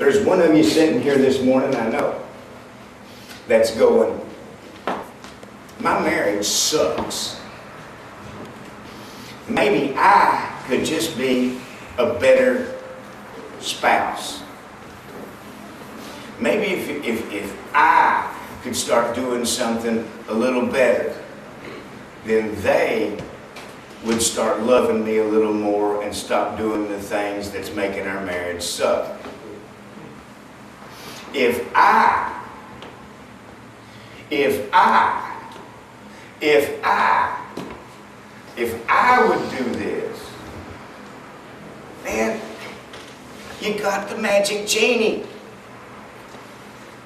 There's one of you sitting here this morning, I know, that's going, my marriage sucks. Maybe I could just be a better spouse. Maybe if I could start doing something a little better, then they would start loving me a little more and stop doing the things that's making our marriage suck. If I would do this, man, you got the magic genie.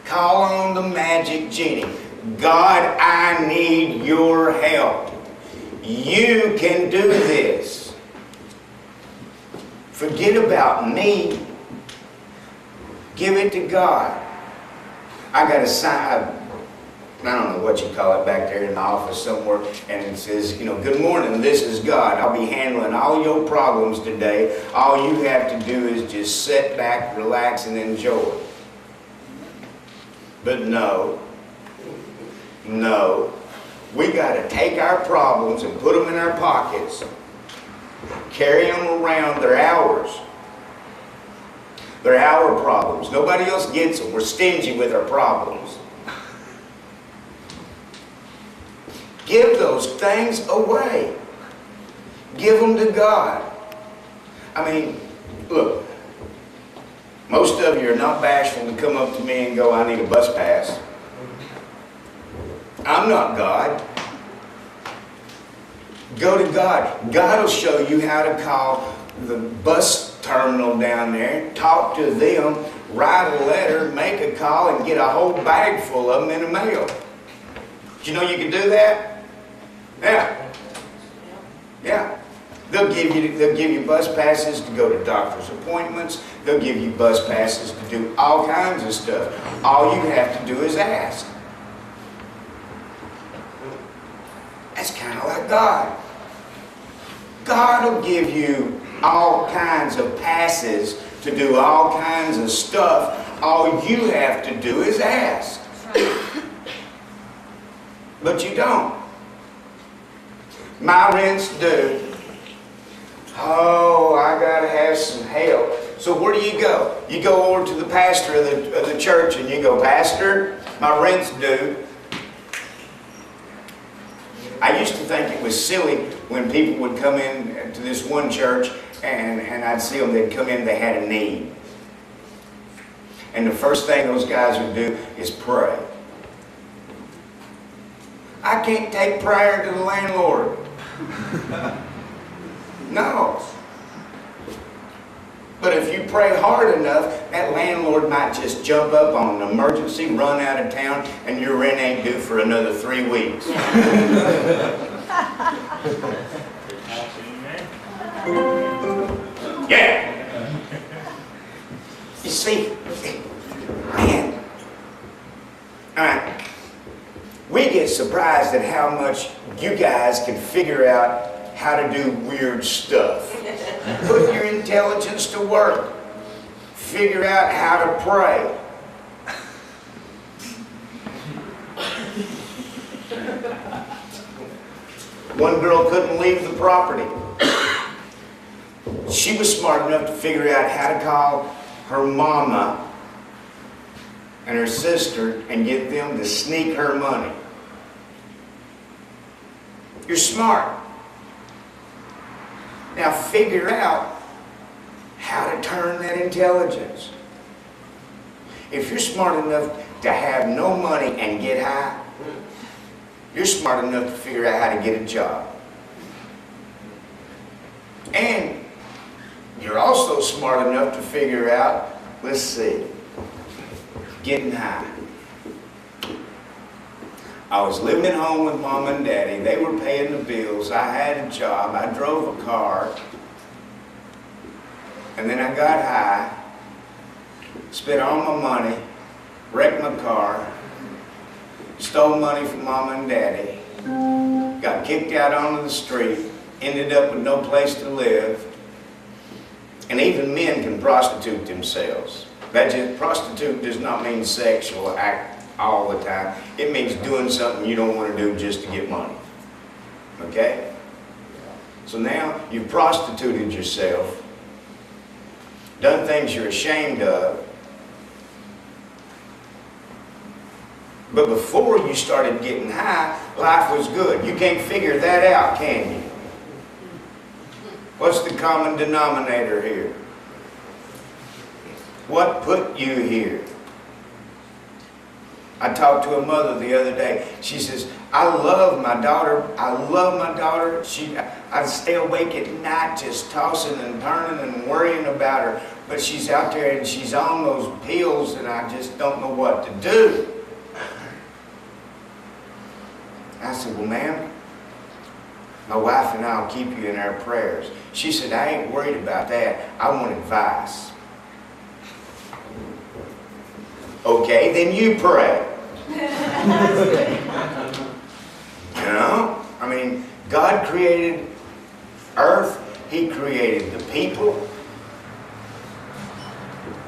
Call on the magic genie. God, I need your help. You can do this. Forget about me. Give it to God. I got a sign, I don't know what you call it back there in the office somewhere, and it says, you know, good morning, this is God. I'll be handling all your problems today. All you have to do is just sit back, relax, and enjoy. But no, we got to take our problems and put them in our pockets, carry them around. They're ours. They're our problems. Nobody else gets them. We're stingy with our problems. Give those things away. Give them to God. I mean, look, most of you are not bashful to come up to me and go, I need a bus pass. I'm not God. Go to God. God will show you how to call the bus terminal down there, talk to them, write a letter, make a call, and get a whole bag full of them in the mail. Did you know you can do that? Yeah. Yeah. They'll give you bus passes to go to doctor's appointments. They'll give you bus passes to do all kinds of stuff. All you have to do is ask. That's kind of like God. God will give you all kinds of passes to do all kinds of stuff. All you have to do is ask. But you don't. My rent's due. Oh, I gotta have some help. So where do you go? You go over to the pastor of the church and you go, Pastor, my rent's due. I used to think it was silly when people would come in to this one church and I'd see them, they'd come in, they had a need. And the first thing those guys would do is pray. I can't take prayer to the landlord. No. But if you pray hard enough, that landlord might just jump up on an emergency, run out of town, and your rent ain't due for another 3 weeks. Yeah. You see, man, all right, we get surprised at how much you guys can figure out how to do weird stuff. Put your intelligence to work. Figure out how to pray. One girl couldn't leave the property. She was smart enough to figure out how to call her mama and her sister and get them to sneak her money. You're smart. Now figure out how to turn that intelligence. If you're smart enough to have no money and get high, you're smart enough to figure out how to get a job. And you're also smart enough to figure out, let's see, getting high. I was living at home with Mom and Daddy. They were paying the bills. I had a job. I drove a car. And then I got high, spent all my money, wrecked my car, stole money from Mom and Daddy, got kicked out onto the street, ended up with no place to live. And even men can prostitute themselves. Prostitute does not mean sexual act all the time. It means doing something you don't want to do just to get money. Okay? So now you've prostituted yourself, done things you're ashamed of. But before you started getting high, life was good. You can't figure that out, can you? What's the common denominator here? What put you here? I talked to a mother the other day. She says, I love my daughter. I love my daughter. I stay awake at night just tossing and turning and worrying about her. But she's out there and she's on those pills and I just don't know what to do. I said, well, ma'am, my wife and I will keep you in our prayers. She said, I ain't worried about that. I want advice. Okay, then you pray. You know? I mean, God created earth. He created the people.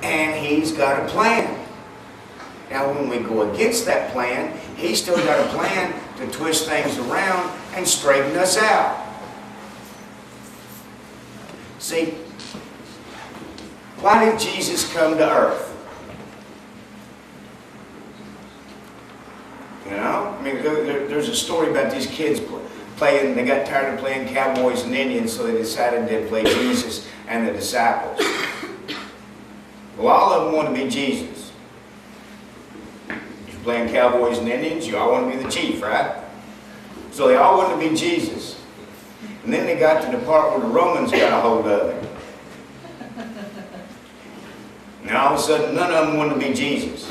And He's got a plan. Now, when we go against that plan, He's still got a plan to twist things around and straighten us out. See, why did Jesus come to earth? You know? I mean, there's a story about these kids playing, they got tired of playing cowboys and Indians, so they decided they'd play Jesus and the disciples. Well, all of them want to be Jesus. If you're playing cowboys and Indians, you all want to be the chief, right? So they all want to be Jesus. And then they got to the part where the Romans got a hold of him. And all of a sudden, none of them want to be Jesus.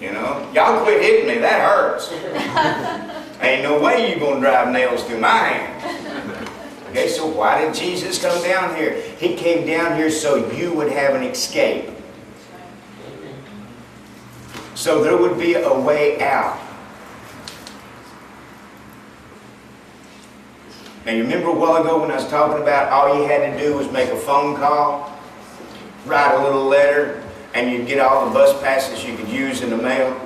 You know? Y'all quit hitting me, that hurts. Ain't no way you're going to drive nails through my hand. Okay, so why did Jesus come down here? He came down here so you would have an escape. So there would be a way out. Now you remember a while ago when I was talking about all you had to do was make a phone call, write a little letter, and you'd get all the bus passes you could use in the mail?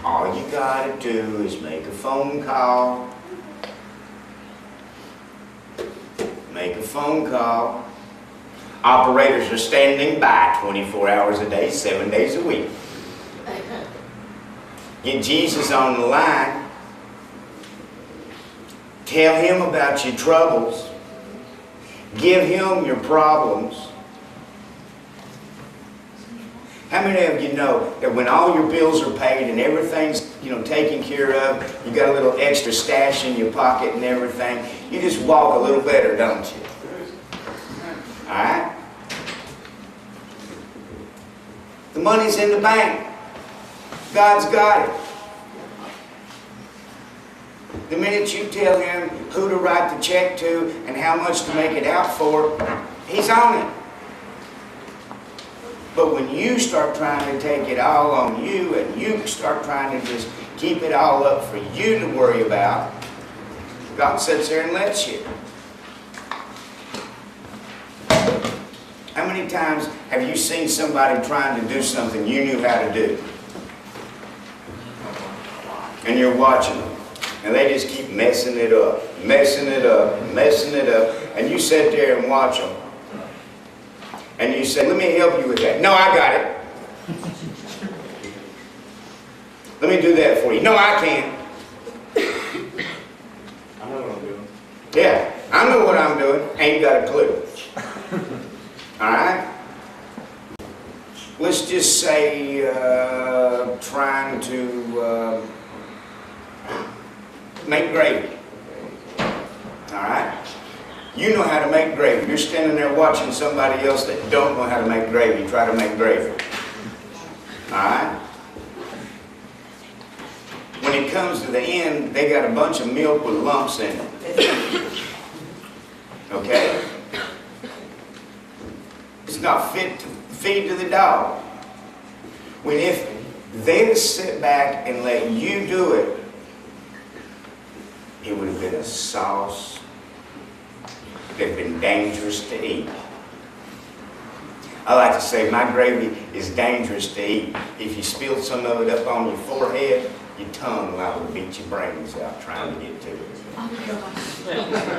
All you gotta do is make a phone call. Make a phone call. Operators are standing by 24 hours a day, 7 days a week. Get Jesus on the line. Tell Him about your troubles. Give Him your problems. How many of you know that when all your bills are paid and everything's, taken care of, you got a little extra stash in your pocket and everything, you just walk a little better, don't you? Alright? The money's in the bank. God's got it. The minute you tell Him who to write the check to and how much to make it out for, He's on it. But when you start trying to take it all on you and you start trying to just keep it all up for you to worry about, God sits there and lets you. How many times have you seen somebody trying to do something you knew how to do? And you're watching them. And they just keep messing it up, messing it up, messing it up. And you sit there and watch them. And you say, let me help you with that. No, I got it. Let me do that for you. No, I can't. I know what I'm doing. Yeah, I know what I'm doing. Ain't got a clue. Alright? Let's just say trying to make gravy. Alright? You know how to make gravy. You're standing there watching somebody else that don't know how to make gravy try to make gravy. Alright? When it comes to the end, they got a bunch of milk with lumps in it. Okay? It's not fit to feed to the dog. When if they would sit back and let you do it, it would have been a sauce that have been dangerous to eat. I like to say my gravy is dangerous to eat. If you spill some of it up on your forehead, your tongue liable to beat your brains out trying to get to it. Oh, gosh.